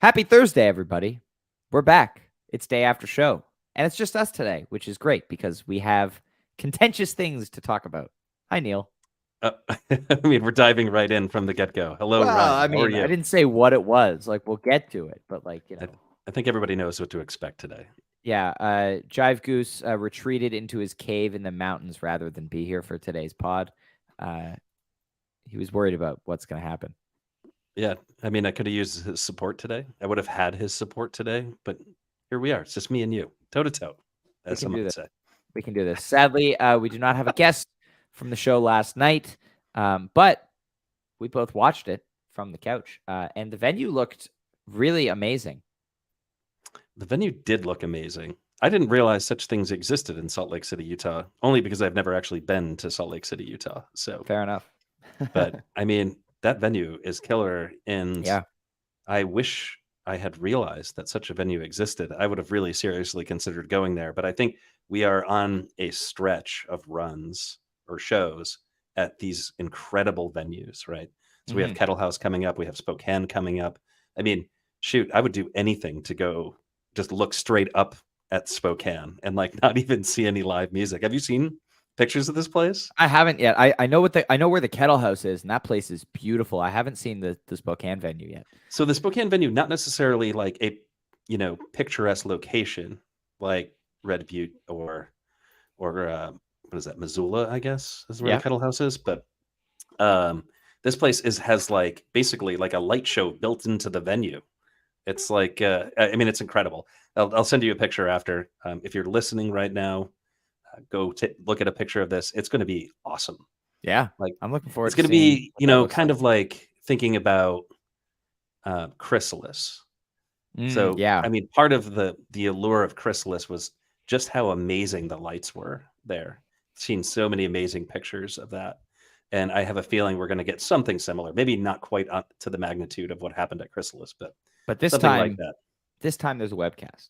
Happy Thursday, everybody. We're back. It's day after show. And it's just us today, which is great because we have contentious things to talk about. Hi, Neil. Uh, I mean, we're diving right in from the get-go. Hello, Well, Ryan. I How are mean, I you? didn't say what it was. Like, we'll get to it. But, I, I think everybody knows what to expect today. yeah, Jive Goose retreated into his cave in the mountains rather than be here for today's pod. Uh, he was worried about what's going to happen. Yeah, I mean, I could have used his support today. I would have had his support today, but here we are. It's just me and you, toe to toe, We as can some do might this. say. We can do this. Sadly, we do not have a guest from the show last night, but we both watched it from the couch, and the venue looked really amazing. The venue did look amazing. I didn't realize such things existed in Salt Lake City, Utah, only because I've never actually been to Salt Lake City, Utah. So, Fair enough. but I mean, that venue is killer, and Yeah. I wish I had realized that such a venue existed. I would have really seriously considered going there. But I think we are on a stretch of runs or shows at these incredible venues, right? So we have Hmm. Kettle House coming up, we have Spokane coming up. I mean, shoot, I would do anything to go just look straight up at Spokane and like not even see any live music. Have you seen pictures of this place? I haven't yet. I know I know where the Kettle House is, and that place is beautiful. I haven't seen the Spokane venue yet. So the Spokane venue, not necessarily like a picturesque location like Red Butte or what is that, Missoula, I guess is where the Yeah. Kettle House is. But um, this place has like basically like a light show built into the venue. It's like I mean, it's incredible. I'll send you a picture after. If you're listening right now, go look at a picture of this. It's going to be awesome. Yeah. Like I'm looking it's forward to going to seeing be what that looks kind like. of like thinking about Chrysalis. So, Yeah. I mean, part of the allure of Chrysalis was just how amazing the lights were there. Seen so many amazing pictures of that, and I have a feeling we're going to get something similar. Maybe not quite up to the magnitude of what happened at Chrysalis, but But something like that. this time there's a webcast,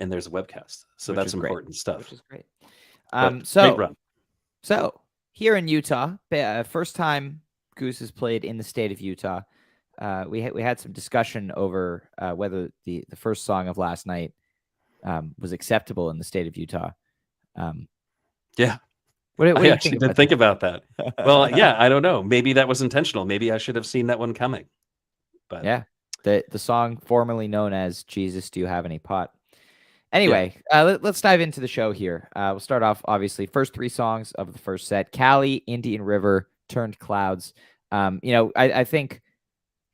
And there's a webcast, so which that's is great. important Which stuff. is great. But great So run. So here in Utah, first time Goose has played in the state of Utah. We had some discussion over whether the first song of last night was acceptable in the state of Utah. Um, Yeah, what I do you actually think did about think about that. Well, that? yeah, I don't know. Maybe that was intentional. Maybe I should have seen that one coming. But Yeah, the song formerly known as "Jesus, Do You Have Any Pot." yeah, Anyway, let's dive into the show here. We'll start off, obviously, first three songs of the first set: Cali, Indian River, Turned Clouds. I think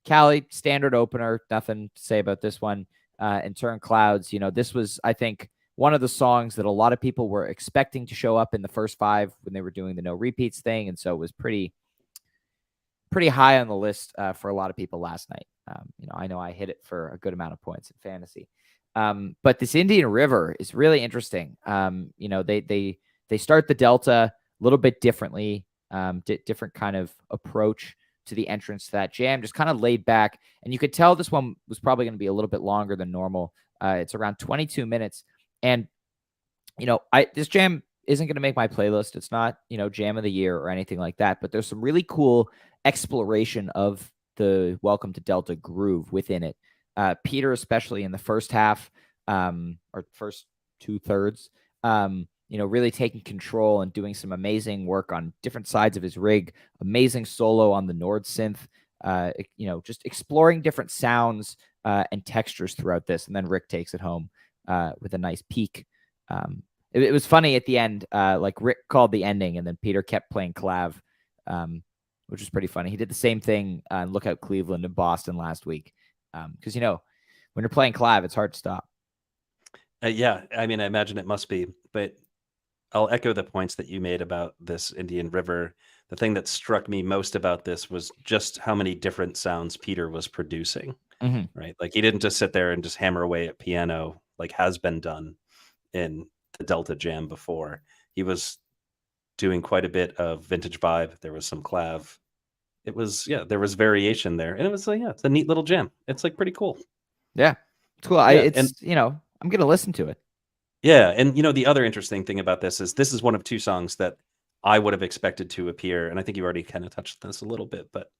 Cali, standard opener, nothing to say about this one. And Turn Clouds, this was, I think, one of the songs that a lot of people were expecting to show up in the first five when they were doing the no repeats thing. And so it was pretty high on the list for a lot of people last night. I know I hit it for a good amount of points in fantasy. But this Indian River is really interesting. They start the Delta a little bit differently, different kind of approach to the entrance to that jam, just kind of laid back. And you could tell this one was probably going to be a little bit longer than normal. It's around 22 minutes. And, this jam isn't going to make my playlist. It's not, jam of the year or anything like that. But there's some really cool exploration of the Welcome to Delta groove within it. Peter, especially in the first half, or first 2/3, really taking control and doing some amazing work on different sides of his rig. Amazing solo on the Nord synth. Just exploring different sounds and textures throughout this, and then Rick takes it home with a nice peak. It was funny at the end. Like Rick called the ending, and then Peter kept playing clav, which was pretty funny. He did the same thing in Lookout Cleveland and Boston last week. Because when you're playing clav, it's hard to stop. yeah. I mean, I imagine it must be, but I'll echo the points that you made about this Indian River. The thing that struck me most about this was just how many different sounds Peter was producing, Mm-hmm. right? Like he didn't just sit there and just hammer away at piano like has been done in the Delta Jam before. He was doing quite a bit of vintage vibe. There was some clav. It was, yeah, there was variation there. And it was like, yeah, it's a neat little jam. It's like pretty cool. Yeah, it's cool. Yeah. And I'm gonna listen to it. yeah, and the other interesting thing about this is one of two songs that I would have expected to appear, and I think you already kind of touched this a little bit, but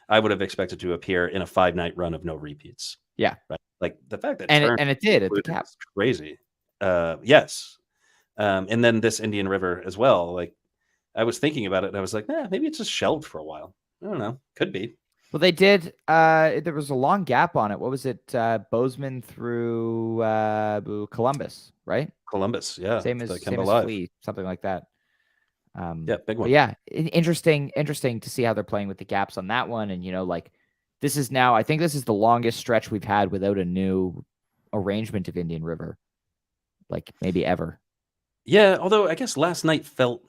I would have expected to appear in a 5-night run of no repeats. Yeah. Right. Like the fact that And Turn it did at the included Cap. is crazy. Yes. And then this Indian River as well. Like I was thinking about it and I was like, maybe it's just shelved for a while. I don't know. Could be. Well, they did. There was a long gap on it. What was it? Bozeman through Columbus, right? Columbus, yeah. Same The as Kemba Live. Flea, something like that. Yeah, big But one. yeah, interesting to see how they're playing with the gaps on that one. And like this is now, I think this is the longest stretch we've had without a new arrangement of Indian River, like maybe ever. Yeah, although I guess last night felt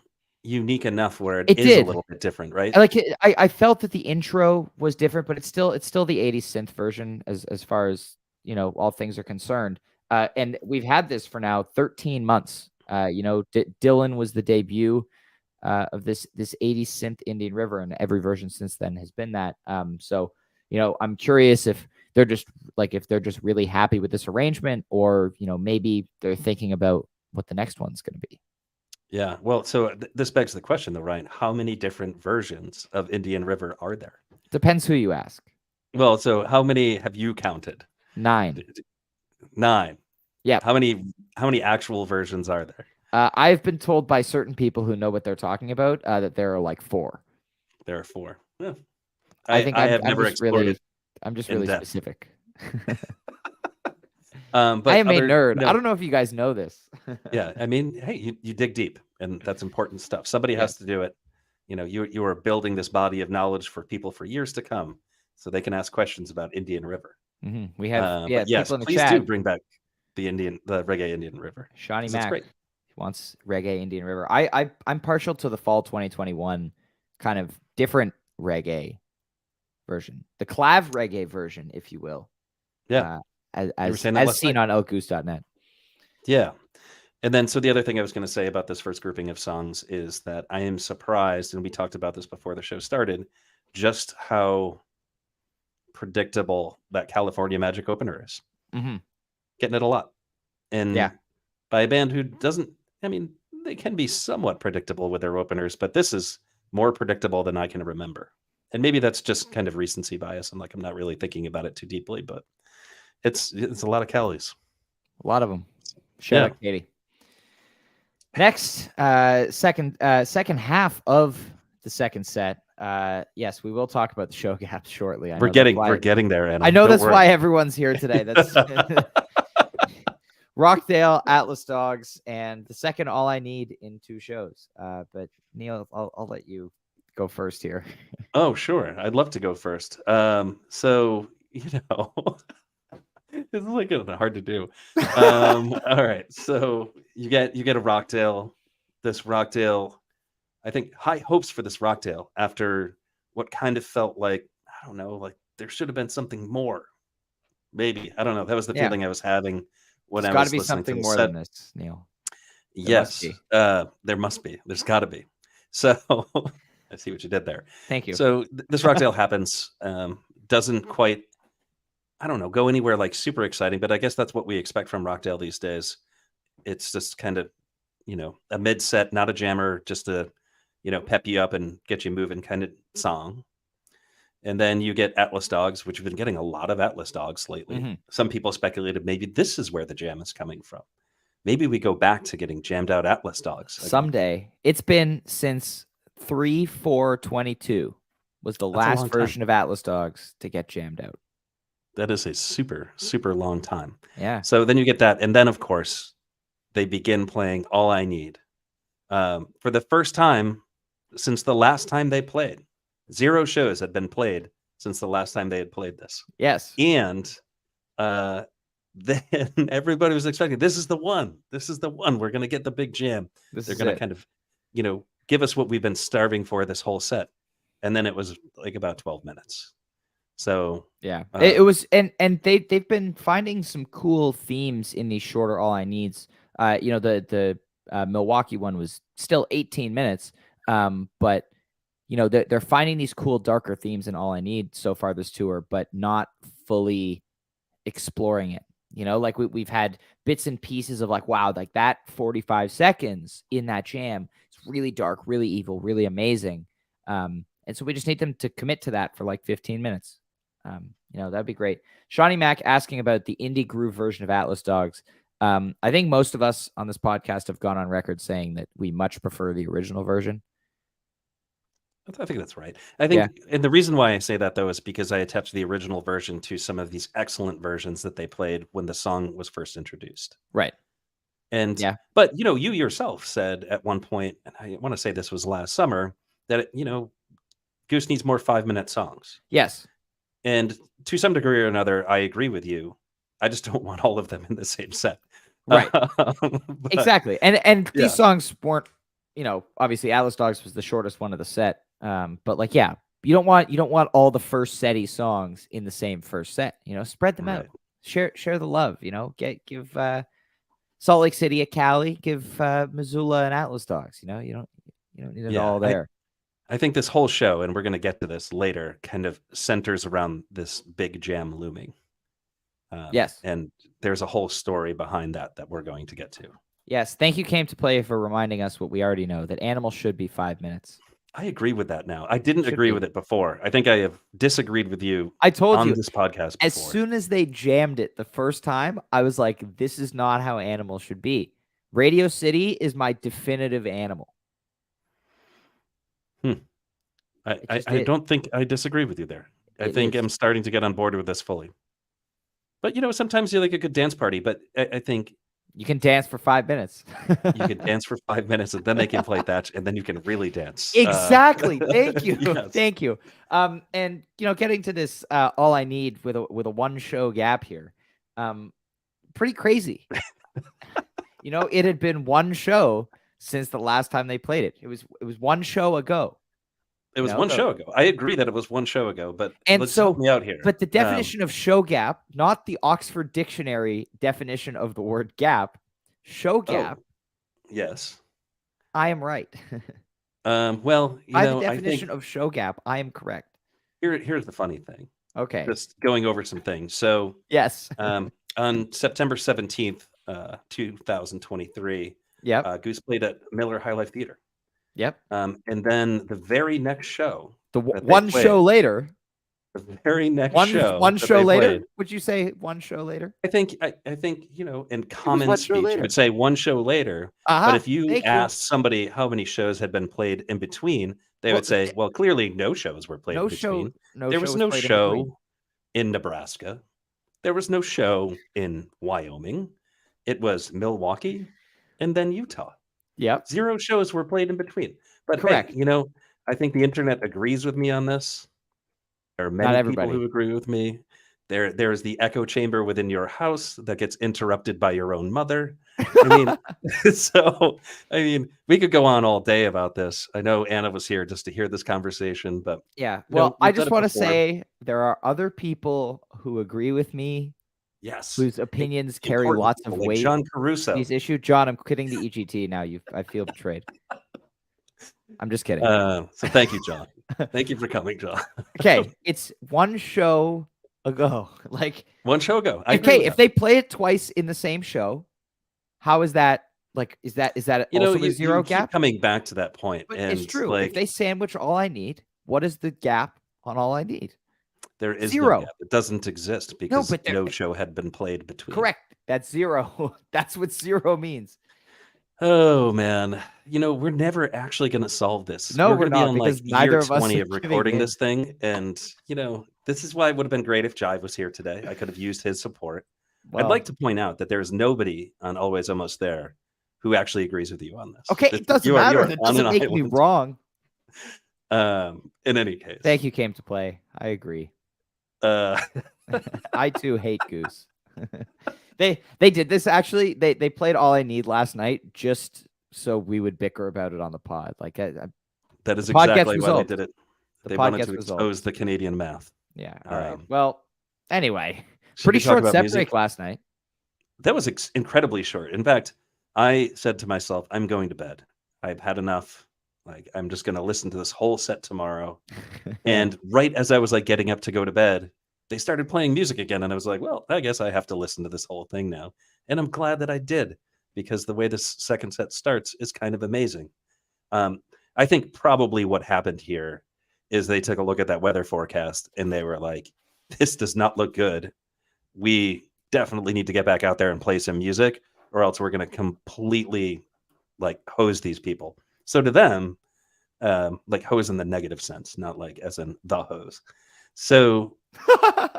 unique enough where it is did. a little bit different, right? Like I felt that the intro was different, but it's still the 80s synth version as far as all things are concerned. And we've had this for now 13 months. Dylan was the debut of this 80s synth Indian River, and every version since then has been that. So I'm curious if they're just really happy with this arrangement, or maybe they're thinking about what the next one's going to be. Yeah. Well, so this begs the question, though, Ryan. How many different versions of Indian River are there? Depends who you ask. Well, so how many have you counted? 9. 9. Yeah. How many actual versions are there? I've been told by certain people who know what they're talking about that there are like 4. There are 4. Yeah. I think I have never explored it. I'm just really specific. But I am a nerd. I don't know if you guys know this. Yeah, I mean, hey, you dig deep, and that's important stuff. Somebody has to do it. You are building this body of knowledge for people for years to come, so they can ask questions about Indian River. Mm-hmm. We have but yes, people in the please chat. do bring back the reggae Indian River. Shawnee Mac great. Wants reggae Indian River. I'm partial to the fall 2021 kind of different reggae version, the clav reggae version, if you will. Yeah. As seen on elgoose.net. Yeah. And then, so the other thing I was going to say about this first grouping of songs is that I am surprised, and we talked about this before the show started, just how predictable that California Magic opener is. Mm-hmm. Getting it a lot. And by a band who doesn't, I mean, they can be somewhat predictable with their openers, but this is more predictable than I can remember. And maybe that's just kind of recency bias. I'm not really thinking about it too deeply, but it's a lot of Callies. A lot of them. Shout out Katie. Next, second half of the second set. Yes, we will talk about the show gaps shortly. We're getting there, Anna. I know that's why everyone's here today. That's Rockdale, Atlas Dogs, and the second All I Need in 2 shows. But Neil, I'll let you go first here. Oh, sure. I'd love to go first. So this is like hard to do. All right. So you get a Rockdale. This Rockdale, I think high hopes for this Rockdale after what kind of felt like, I don't know, like there should have been something more. Maybe. I don't know. That was the feeling I was having when I was listening to the set. There's got to be something more than this, Neil. Yes. There must be. There's got to be. So I see what you did there. Thank you. So this Rockdale happens. Doesn't quite, I don't know, go anywhere like super exciting, but I guess that's what we expect from Rockdale these days. It's just kind of, a mid set, not a jammer, just a, pep you up and get you moving kind of song. And then you get Atlas Dogs, which we've been getting a lot of Atlas Dogs lately. Mm-hmm. Some people speculated maybe this is where the jam is coming from. Maybe we go back to getting jammed out Atlas Dogs again. Someday. It's been since 3/4/22 was the last version of Atlas Dogs to get jammed out. That is a super, super long time. Yeah. So then you get that. And then, of course, they begin playing All I Need. For the first time since the last time they played. 0 shows had been played since the last time they had played this. Yes. And then everybody was expecting, this is the one. This is the one. We're going to get the big jam. They're going to kind of, give us what we've been starving for this whole set. And then it was like about 12 minutes. So yeah, it was, and they've been finding some cool themes in these shorter All I Needs. The Milwaukee one was still 18 minutes, but they're finding these cool darker themes in All I Need so far this tour, but not fully exploring it. Like we've had bits and pieces of like, wow, like that 45 seconds in that jam, it's really dark, really evil, really amazing. And so we just need them to commit to that for like 15 minutes. That'd be great. Shawnee Mac asking about the indie groove version of Atlas Dogs. I think most of us on this podcast have gone on record saying that we much prefer the original version. I think that's right. I think, and the reason why I say that though is because I attached the original version to some of these excellent versions that they played when the song was first introduced. Right. And but you yourself said at one point, and I want to say this was last summer, that Goose needs more 5-minute songs. Yes. And to some degree or another, I agree with you. I just don't want all of them in the same set. Right. Exactly. And these songs weren't, obviously Atlas Dogs was the shortest one of the set. But like, you don't want all the first setty songs in the same first set. Spread them out. Share the love. Give Salt Lake City a Cali. Give Missoula and Atlas Dogs. You don't need it all there. I think this whole show, and we're going to get to this later, kind of centers around this big jam looming. Yes, and there's a whole story behind that we're going to get to. Yes, thank you, Came to Play, for reminding us what we already know, that Animal should be 5 minutes. I agree with that now. I didn't agree with it before. I think I have disagreed with you. I told you on this podcast before. As soon as they jammed it the first time, I was like, this is not how Animal should be. Radio City is my definitive Animal. I don't think I disagree with you there. I think I'm starting to get on board with this fully. But, sometimes you like a good dance party, but I think you can dance for 5 minutes. You can dance for 5 minutes, and then they can play that, and then you can really dance. Exactly. Thank you. Yes. Thank you. And getting to this, All I Need with a 1 show gap here, pretty crazy. It had been 1 show since the last time they played it. It was 1 show ago. It was 1 show ago. I agree that it was 1 show ago, but let's so help me out here. But the definition of show gap, not the Oxford Dictionary definition of the word gap, show gap. Yes. I am right. Well, by the definition of show gap, I am correct. Here's the funny thing. Okay. Just going over some things. So yes. On September 17th, 2023, Goose played at Miller High Life Theater. Yep. And then the very next show, show later, the very next one show later. Would you say 1 show later? I think in common speech, you would say 1 show later. But if you asked somebody how many shows had been played in between, they would say, well, clearly no shows were played in between. There was no show in Nebraska. There was no show in Wyoming. It was Milwaukee and then Utah. Yep. 0 shows were played in between. But correct. Hey, I think the internet agrees with me on this. There are many people who agree with me. There's the echo chamber within your house that gets interrupted by your own mother. I mean, we could go on all day about this. I know Anna was here just to hear this conversation, but well, I just want to say there are other people who agree with me. Yes, whose opinions carry lots of weight. John Caruso. These issues. John, I'm quitting the EGT now. I feel betrayed. I'm just kidding. So thank you, John. Thank you for coming, John. Okay, it's 1 show ago. Like 1 show ago. If they play it twice in the same show, how is that? Like, is that also a 0 gap? Keep coming back to that point, but and it's true. If they sandwich All I Need, what is the gap on All I Need? There is 0. No gap. It doesn't exist because no show had been played between. Correct. That's 0. That's what 0 means. Oh man, we're never actually going to solve this. No, we're not, on because like neither year of us 20 are of recording this thing, and this is why it would have been great if Jive was here today. I could have used his support. Well, I'd like to point out that there's nobody on Always Almost There who actually agrees with you on this. Okay, it doesn't matter. It doesn't make me wrong. In any case, thank you, Came to Play. I agree. I too hate Goose. They did this actually. They played All I Need last night just so we would bicker about it on the pod. Like that is exactly why they did it. They wanted to expose the Canadian math. Yeah. All right. Well, anyway, pretty short set break last night. That was incredibly short. In fact, I said to myself, "I'm going to bed. I've had enough. Like I'm just going to listen to this whole set tomorrow." And right as I was like getting up to go to bed, they started playing music again, and I was like, well, I guess I have to listen to this whole thing now. And I'm glad that I did, because the way this second set starts is kind of amazing. I think probably what happened here is they took a look at that weather forecast and they were like, this does not look good. We definitely need to get back out there and play some music, or else we're going to completely like hose these people. So to them, like hose in the negative sense, not like as in the hose. So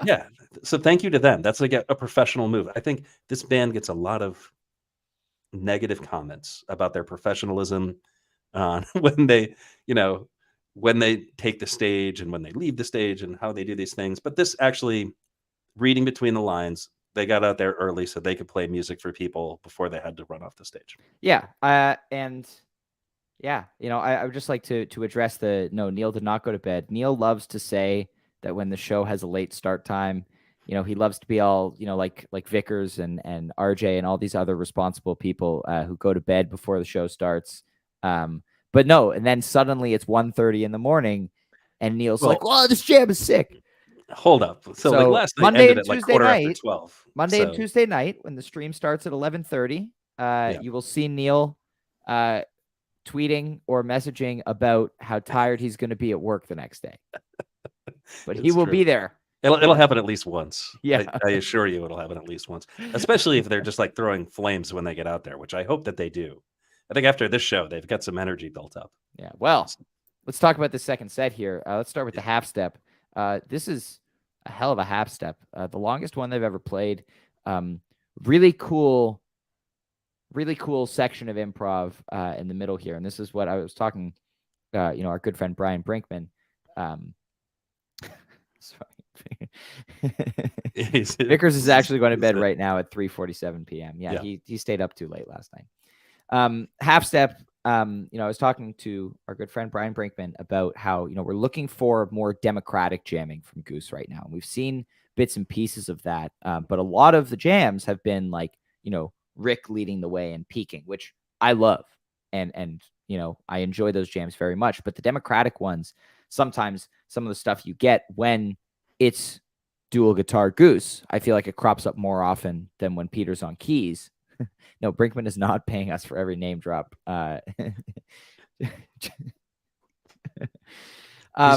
yeah, so thank you to them. That's like a professional move. I think this band gets a lot of negative comments about their professionalism on when they, you know, when they take the stage and when they leave the stage and how they do these things. But this actually, reading between the lines, they got out there early so they could play music for people before they had to run off the stage. Yeah. And yeah, I would just like to address no, Neil did not go to bed. Neil loves to say that when the show has a late start time, he loves to be all, like Vickers and RJ and all these other responsible people who go to bed before the show starts. But no, and then suddenly it's 1:30 in the morning and Neil's like, "Oh, this jam is sick." Hold up. So like last night Monday ended and at like Tuesday quarter night, after 12. Monday and Tuesday night, when the stream starts at 11:30, you will see Neil tweeting or messaging about how tired he's going to be at work the next day. But he will be there. It'll happen at least once. Yeah. I assure you it'll happen at least once, especially if they're just like throwing flames when they get out there, which I hope that they do. I think after this show, they've got some energy built up. Yeah. Well, let's talk about the second set here. Let's start with the half step. This is a hell of a half step. The longest one they've ever played. Really cool section of improv in the middle here. And this is what I was talking, our good friend Brian Brinkman. Sorry. Vickers is actually going to bed right now at 3:47 p.m. Yeah, he stayed up too late last night. Half step. I was talking to our good friend Brian Brinkman about how, we're looking for more democratic jamming from Goose right now. And we've seen bits and pieces of that. But a lot of the jams have been like, Rick leading the way and peaking, which I love. And I enjoy those jams very much. But the democratic ones, sometimes some of the stuff you get when it's dual guitar Goose, I feel like it crops up more often than when Peter's on keys. No, Brinkman is not paying us for every name drop. He's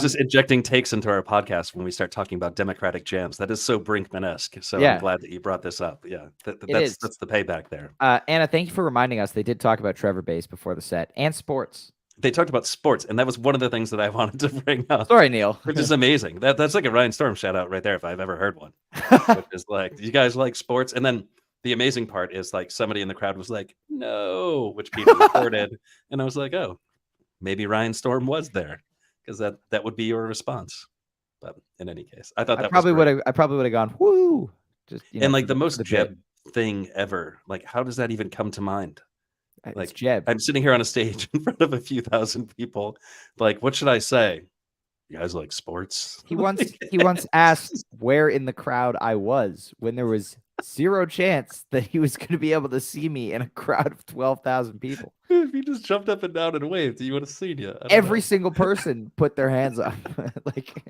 just injecting takes into our podcast when we start talking about democratic jams. That is so Brinkman-esque. So yeah. I'm glad that you brought this up. Yeah, that's the payback there. Anna, thank you for reminding us. They did talk about Trevor Bass before the set and sports. They talked about sports, and that was one of the things that I wanted to bring up. Sorry, Neil. Which is amazing. That's like a Ryan Storm shout out right there if I've ever heard one. Which is like, do you guys like sports? And then the amazing part is like somebody in the crowd was like, no, which Peter recorded. And I was like, oh, maybe Ryan Storm was there, because that would be your response. But in any case, I thought I probably would have gone, woo. Just, and like the most Jeb thing ever. Like, how does that even come to mind? Like, Jeb. I'm sitting here on a stage in front of a few thousand people. Like, what should I say? You guys like sports? He once asked where in the crowd I was when there was zero chance that he was going to be able to see me in a crowd of 12,000 people. If he just jumped up and down and waved, you would have seen you. Every single person put their hands up. Like,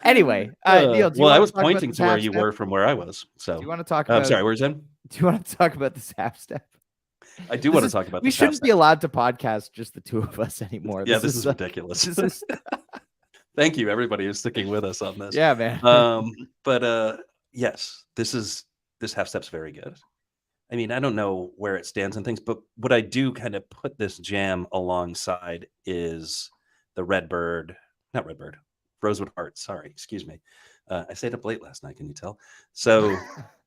anyway, Neil, well, I was pointing to where you were from where I was. So do you want to talk about? I'm sorry, where's Jen? Do you want to talk about this half step? I do want to talk about. We shouldn't be allowed to podcast just the two of us anymore. Yeah, this is ridiculous. Thank you, everybody who's sticking with us on this. Yeah, man. But yes, this half step's very good. I mean, I don't know where it stands and things, but what I do kind of put this jam alongside is the Rosewood Heart. Sorry, excuse me. I stayed up late last night. Can you tell? So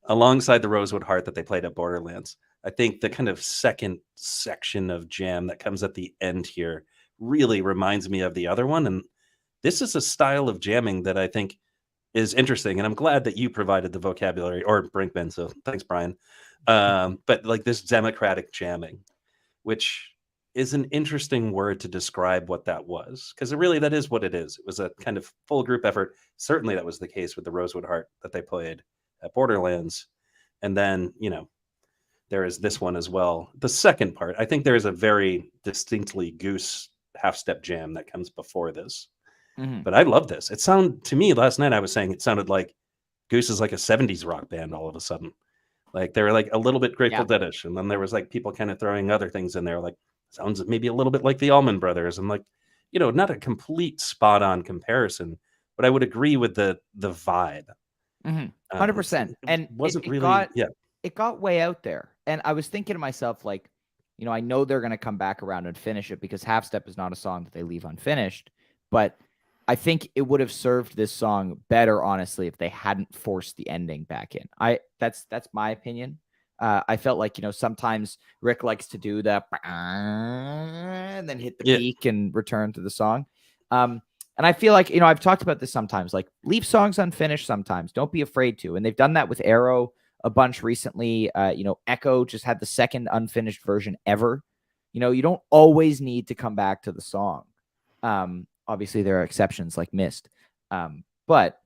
alongside the Rosewood Heart that they played at Borderlands, I think the kind of second section of jam that comes at the end here really reminds me of the other one. And this is a style of jamming that I think is interesting. And I'm glad that you provided the vocabulary, or Brinkman. So thanks, Brian. But like this democratic jamming, which is an interesting word to describe what that was. Because really, that is what it is. It was a kind of full group effort. Certainly that was the case with the Rosewood Heart that they played at Borderlands. And then, there is this one as well. The second part, I think there is a very distinctly Goose half-step jam that comes before this. Mm-hmm. But I love this. It sounded, to me, last night I was saying it sounded like Goose is like a 70s rock band all of a sudden. Like they were like a little bit Grateful Dead-ish. And then there was like people kind of throwing other things in there, like sounds maybe a little bit like the Allman Brothers. And like, not a complete spot on comparison, but I would agree with the vibe. Hundred It percent. And it, wasn't it really, got yeah, it got way out there. And I was thinking to myself, like, I know they're gonna come back around and finish it because Half Step is not a song that they leave unfinished. But I think it would have served this song better, honestly, if they hadn't forced the ending back in. That's my opinion. I felt like, sometimes Rick likes to do the and then hit the yeah, peak and return to the song. And I feel like, I've talked about this sometimes, like leave songs unfinished sometimes. Don't be afraid to. And they've done that with Arrow a bunch recently. Echo just had the second unfinished version ever. You don't always need to come back to the song. Obviously, there are exceptions like Mist. But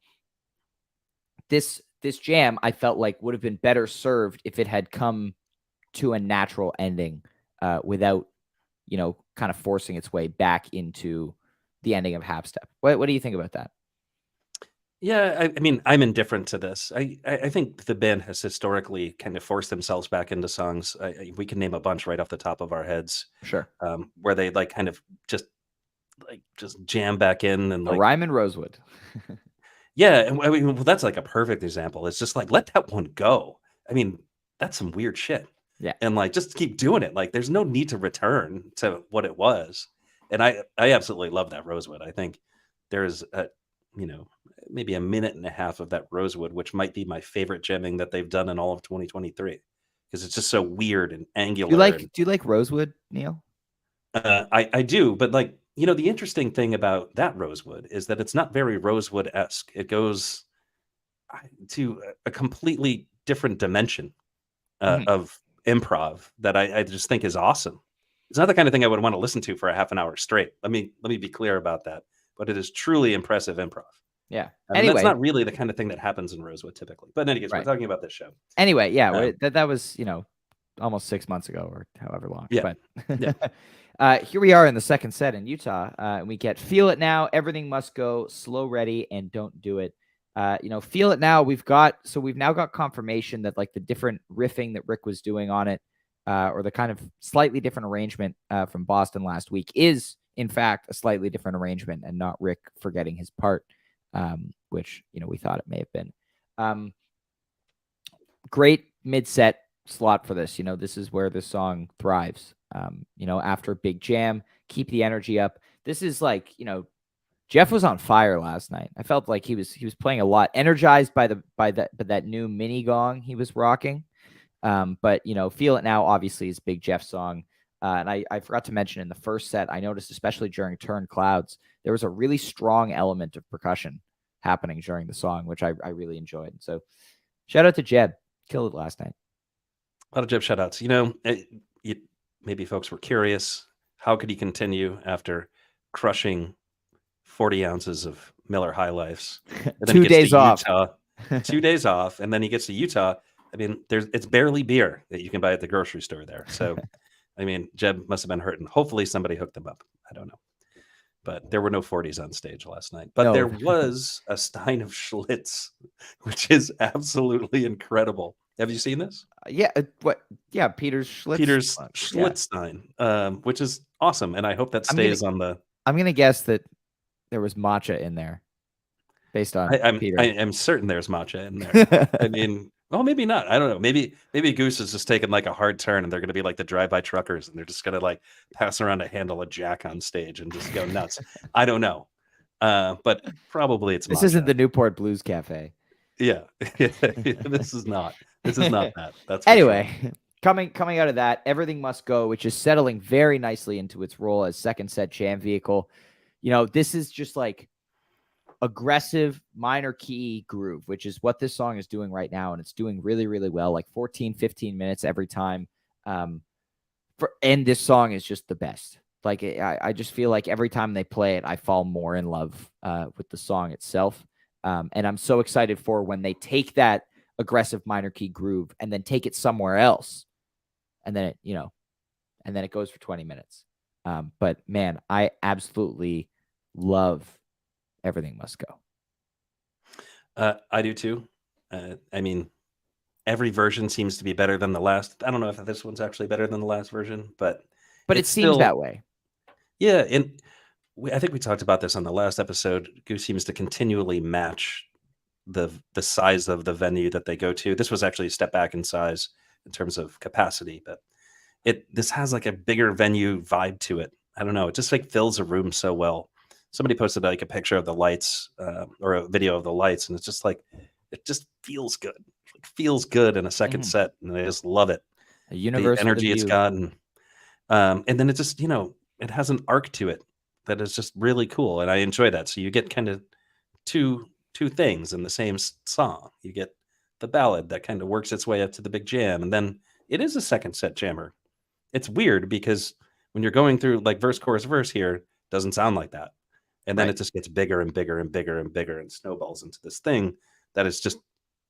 this jam, I felt like would have been better served if it had come to a natural ending without, kind of forcing its way back into the ending of Half Step. What do you think about that? yeah. I mean, I'm indifferent to this. I think the band has historically kind of forced themselves back into songs. We can name a bunch right off the top of our heads, Sure. where they like kind of just jam back in and A like, Rhyme and Rosewood. yeah. And I mean, well, that's like a perfect example. It's just like let that one go. I mean, that's some weird shit. Yeah. And like just keep doing it. Like there's no need to return to what it was. And I absolutely love that Rosewood. I think there's you know maybe a minute and a half of that Rosewood, which might be my favorite jamming that they've done in all of 2023 because it's just so weird and angular. And Do you like Rosewood, Neil? I do, but like the interesting thing about that Rosewood is that it's not very Rosewood esque. It goes to a completely different dimension Mhm. of improv that I just think is awesome. It's not the kind of thing I would want to listen to for a half an hour straight. Let me be clear about that. But it is truly impressive improv. Yeah. And that's Anyway, not really the kind of thing that happens in Rosewood typically. But in any case, we're right. talking about this show. Anyway, yeah, Um, that was, almost 6 months ago or however long. yeah, But yeah. here we are in the second set in Utah. And we get Feel It Now, Everything Must Go, Slow Ready, and Don't Do It. Feel It Now, we've now got confirmation that like the different riffing that Rick was doing on it, or the kind of slightly different arrangement from Boston last week is in fact a slightly different arrangement and not Rick forgetting his part, which, we thought it may have been. Great mid-set slot for this. This is where this song thrives. After a big jam, keep the energy up. This is like, Jeff was on fire last night. I felt like he was playing a lot, energized by that new mini gong he was rocking. But Feel It Now obviously is Big Jeff song. And I forgot to mention in the first set, I noticed especially during Turn Clouds, there was a really strong element of percussion happening during the song, which I really enjoyed. So shout out to Jeb. Killed it last night. A lot of Jeb shoutouts. Maybe folks were curious. How could he continue after crushing 40 ounces of Miller High Lifes? And then 2 he gets days to off. Utah, 2 days off, and then he gets to Utah. I mean, it's barely beer that you can buy at the grocery store there. So, I mean, Jeb must have been hurting. Hopefully, somebody hooked them up. I don't know. But there were no 40s on stage last night. But No. there was a Stein of Schlitz, which is absolutely incredible. Have you seen this? Yeah. What? Yeah. Peter's Peter's Yeah. Schlitzstein, which is awesome. And I hope that stays on the. I'm going to guess that there was matcha in there based on Peter. I am certain there's matcha in there. I mean, well, maybe not. I don't know. Maybe Goose is just taking like a hard turn and they're going to be like the drive-by truckers and they're just going to like pass around a handle of Jack on stage and just go nuts. I don't know. But probably it's This matcha. isn't the Newport Blues Cafe. Yeah. This is not that. That's anyway. Sure. Coming out of that, Everything Must Go, which is settling very nicely into its role as second set jam vehicle. This is just like aggressive minor key groove, which is what this song is doing right now. And it's doing really, really well, like 14, 15 minutes every time. And this song is just the best. Like, I just feel like every time they play it, I fall more in love with the song itself. And I'm so excited for when they take that aggressive minor key groove and then take it somewhere else. And then it goes for 20 minutes. But man, I absolutely love Everything Must Go. I do too. I mean, every version seems to be better than the last. I don't know if this one's actually better than the last version, but it seems that way. Yeah, and I think we talked about this on the last episode. Goose seems to continually match the size of the venue that they go to. This was actually a step back in size in terms of capacity, but this has like a bigger venue vibe to it. I don't know. It just like fills a room so well. Somebody posted like a picture of the lights or a video of the lights, and it's just like it just feels good. It feels good in a second set, and I just love it. A The universe with a energy it's view. got, and then it just it has an arc to it that is just really cool, and I enjoy that. So you get kind of two things in the same song. You get the ballad that kind of works its way up to the big jam, and then it is a second set jammer. It's weird because when you're going through like verse, chorus, verse here, it doesn't sound like that. And then Right. it just gets bigger and bigger and bigger and bigger and snowballs into this thing that is just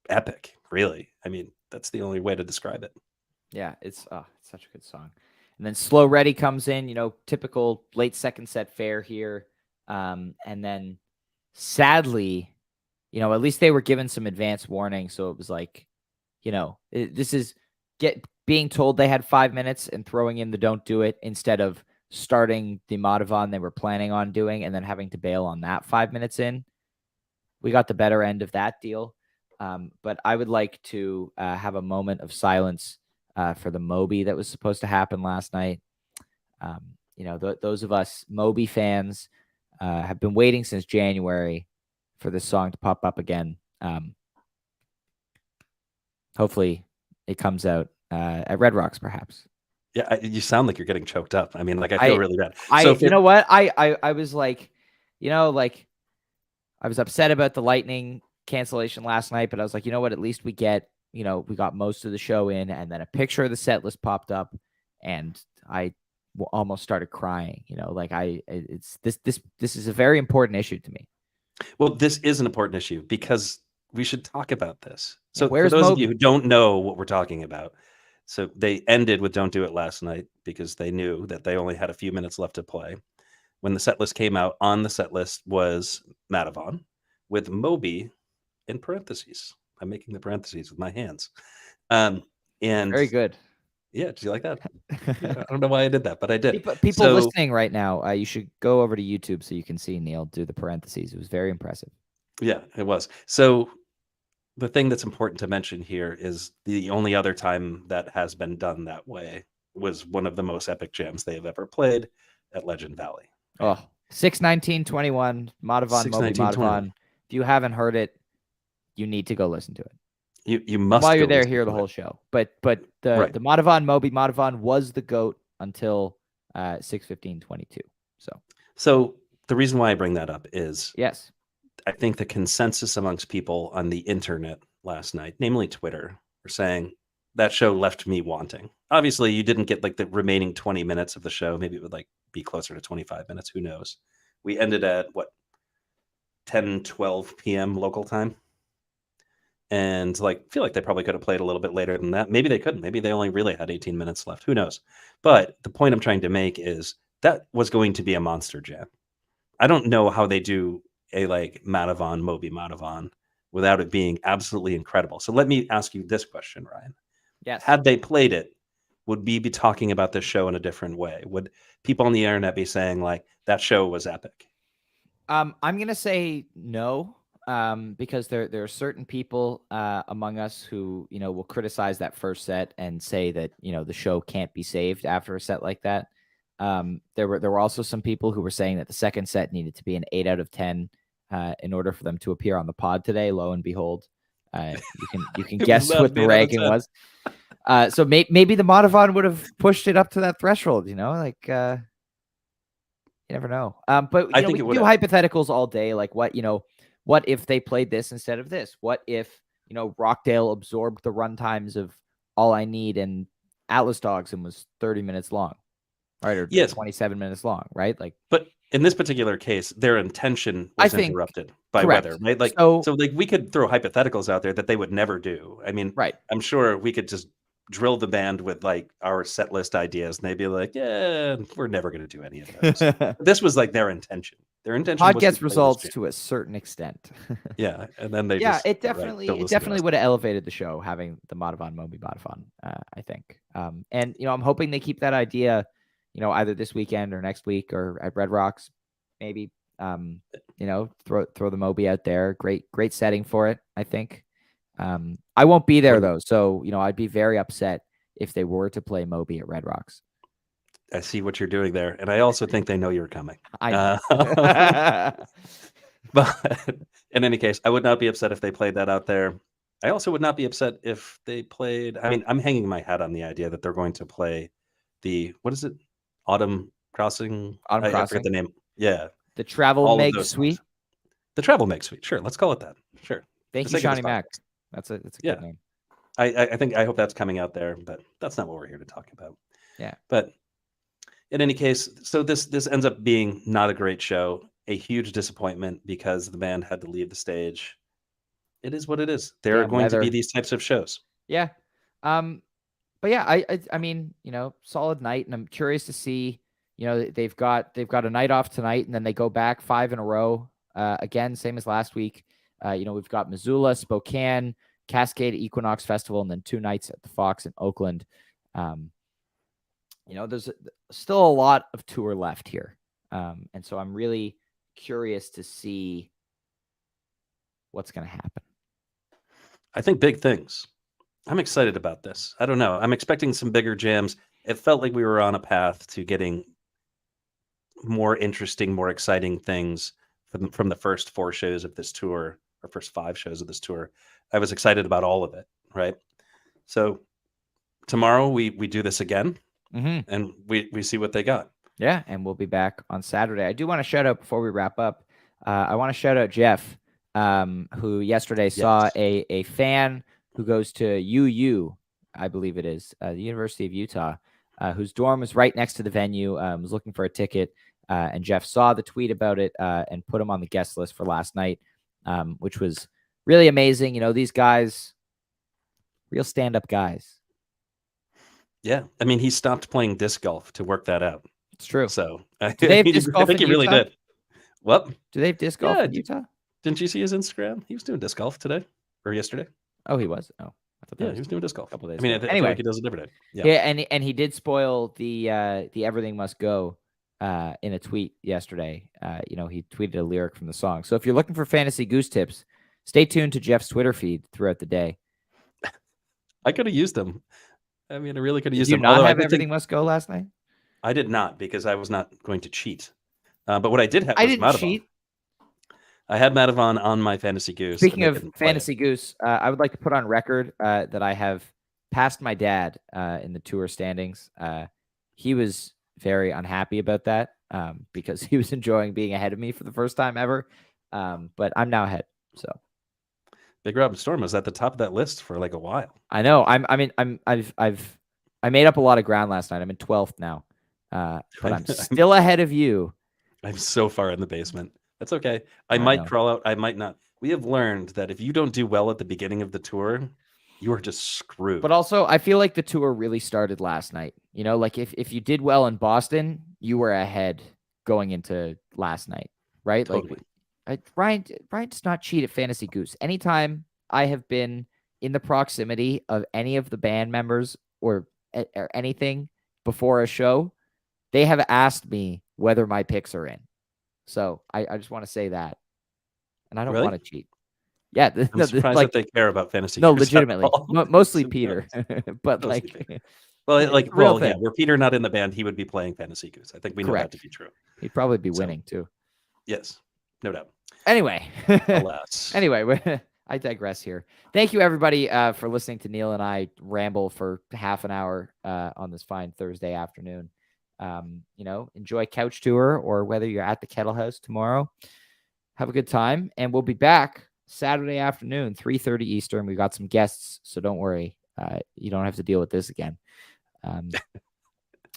epic, really. I mean, that's the only way to describe it. Yeah, it's such a good song. And then Slow Ready comes in, typical late second set fare here. And then sadly, at least they were given some advance warning. So it was like, this is being told they had 5 minutes and throwing in the don't do it instead of starting the Madhavan they were planning on doing and then having to bail on that 5 minutes in. We got the better end of that deal. But I would like to have a moment of silence for the Moby that was supposed to happen last night. Those of us Moby fans have been waiting since January for this song to pop up again. Hopefully it comes out at Red Rocks, perhaps. Yeah, you sound like you're getting choked up. I mean, like I feel really bad. You know what? I was like, I was upset about the Lightning cancellation last night, but I was like, you know what? At least we got most of the show in, and then a picture of the set list popped up, and I almost started crying. It's this is a very important issue to me. Well, this is an important issue because we should talk about this. So Where's for those Moby? of you who don't know what we're talking about, so they ended with Don't Do It last night because they knew that they only had a few minutes left to play. When the set list came out, on the set list was Madhavan with Moby in parentheses. I'm making the parentheses with my hands. And Very good. Yeah, do you like that? Yeah, I don't know why I did that, but I did. People listening right now, you should go over to YouTube so you can see Neil do the parentheses. It was very impressive. Yeah, it was. So the thing that's important to mention here is the only other time that has been done that way was one of the most epic jams they have ever played at Legend Valley. Oh, 6/19/21, Madhavan, Moby Madhavan. If you haven't heard it, you need to go listen to it. You must. While you're there, hear the whole show. But the Madhavan, Moby Madhavan was the GOAT until 6/15/22. So the reason why I bring that up is yes, I think the consensus amongst people on the internet last night, namely Twitter, were saying that show left me wanting. Obviously, you didn't get like the remaining 20 minutes of the show. Maybe it would like be closer to 25 minutes. Who knows? We ended at 10-12 p.m. local time. And feel like they probably could have played a little bit later than that. Maybe they couldn't. Maybe they only really had 18 minutes left. Who knows? But the point I'm trying to make is that was going to be a monster jam. I don't know how they do a Madhavan, Moby Madhavan without it being absolutely incredible. So let me ask you this question, Ryan. Yes. Had they played it, would we be talking about this show in a different way? Would people on the internet be saying that show was epic? I'm going to say no. Because there are certain people among us who will criticize that first set and say that the show can't be saved after a set like that. There were also some people who were saying that the second set needed to be an 8 out of 10 in order for them to appear on the pod today. Lo and behold, you can guess what the ranking was. So maybe the Madhavan would have pushed it up to that threshold. You never know. But I think we can do hypotheticals all day. What if they played this instead of this? What if, Rockdale absorbed the run times of All I Need and Atlas Dogs and was 30 minutes long, right? Or 27 minutes long, right? But in this particular case, their intention was interrupted by weather, right? So we could throw hypotheticals out there that they would never do. I mean, right. I'm sure we could just drill the band with our set list ideas and they'd be like, yeah, we're never going to do any of those. This was their intention. Their intention pod gets results to a certain extent. Yeah. And then they it definitely would have elevated the show having the Madhavan, Moby Madhavan, I think. And I'm hoping they keep that idea, either this weekend or next week or at Red Rocks. maybe. Throw the Moby out there. Great setting for it, I think. I won't be there though, so I'd be very upset if they were to play Moby at Red Rocks. I see what you're doing there, and I also think they know you're coming. I know. But in any case, I would not be upset if they played that out there. I also would not be upset if they played. I mean, I'm hanging my hat on the idea that they're going to play what is it? Autumn Crossing? Autumn I forget Crossing. the name. Yeah. The Travel All of Meg those Suite. songs. The Travel Meg Suite. Sure. Let's call it that. Sure. Thank Just you, think of this Shawnee Mac. podcast. That's a Yeah. good name. I hope that's coming out there, but that's not what we're here to talk about. Yeah. But in any case, so this ends up being not a great show, a huge disappointment because the band had to leave the stage. It is what it is. There are going to be these types of shows. Yeah. But yeah, I mean, solid night, and I'm curious to see, they've got a night off tonight, and then they go back 5 in a row. Again, same as last week. We've got Missoula, Spokane, Cascade Equinox Festival, and then 2 nights at the Fox in Oakland. There's still a lot of tour left here. And so I'm really curious to see what's going to happen. I think big things. I'm excited about this. I don't know. I'm expecting some bigger jams. It felt like we were on a path to getting more interesting, more exciting things from the first 4 shows of this tour, or first 5 shows of this tour. I was excited about all of it, right? So tomorrow we do this again, and we see what they got. Yeah, and we'll be back on Saturday. I do want to shout out before we wrap up. I want to shout out Jeff, who yesterday saw a fan who goes to UU, I believe it is, the University of Utah, whose dorm was right next to the venue, was looking for a ticket, and Jeff saw the tweet about it and put him on the guest list for last night, which was really amazing. These guys, real stand-up guys. Yeah, I mean, he stopped playing disc golf to work that out. It's true. So do they have disc golf in he really Utah? did. What? Do they have disc golf in Utah? Didn't you see his Instagram? He was doing disc golf today or yesterday. Oh, he was. Oh, I thought he was doing disc golf. A couple days. I mean, ago. I feel like he does it every day. Yeah, and he did spoil the Everything Must Go in a tweet yesterday. He tweeted a lyric from the song. So if you're looking for fantasy Goose tips, stay tuned to Jeff's Twitter feed throughout the day. I could have used them. I mean, I really could have used them. Did you not have Everything Must Go last night? I did not, because I was not going to cheat. But what I did have was I didn't Madhavan. cheat. I had Madhavan on my fantasy Goose. Speaking of fantasy Goose, I would like to put on record that I have passed my dad in the tour standings. He was very unhappy about that because he was enjoying being ahead of me for the first time ever. But I'm now ahead. So Big Rob Storm was at the top of that list for like a while. I know. I made up a lot of ground last night. I'm in 12th now, but I'm still ahead of you. I'm so far in the basement. That's okay. I might crawl out. I might not. We have learned that if you don't do well at the beginning of the tour, you are just screwed. But also, I feel like the tour really started last night. Like if you did well in Boston, you were ahead going into last night, right? Totally. Like Ryan does not cheat at Fantasy Goose. Anytime I have been in the proximity of any of the band members or anything before a show, they have asked me whether my picks are in. So I just want to say that. And I don't want to cheat. Yeah. I'm surprised that they care about fantasy. No, legitimately. Mostly Peter. But mostly Peter. Yeah, were Peter not in the band, he would be playing Fantasy Goose. I think we know that to be true. He'd probably be winning too. Yes, no doubt. Anyway. Alas. Anyway, I digress here. Thank you, everybody, for listening to Neil and I ramble for half an hour on this fine Thursday afternoon. Enjoy Couch Tour, or whether you're at the Kettle House tomorrow, have a good time, and we'll be back Saturday afternoon, 3:30 Eastern. We've got some guests, so don't worry. You don't have to deal with this again. I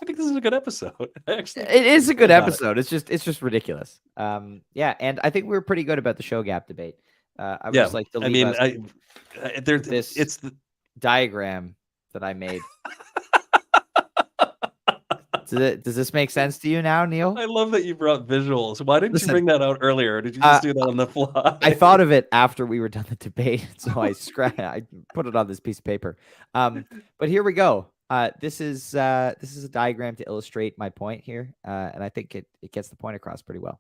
think this is a good episode. Actually, it is a good episode. It's just ridiculous. Yeah, and I think we were pretty good about the show gap debate. I would just like to leave it's the diagram that I made. Does this make sense to you now, Neil? I love that you brought visuals. Why didn't you bring that out earlier? Or did you just do that on the fly? I thought of it after we were done the debate, so I put it on this piece of paper. But here we go. This is a diagram to illustrate my point here, and I think it gets the point across pretty well.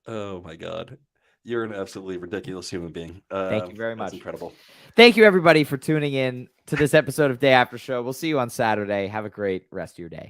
Oh my God. You're an absolutely ridiculous human being. Thank you very That's much. incredible. Thank you, everybody, for tuning in to this episode of Day After Show. We'll see you on Saturday. Have a great rest of your day.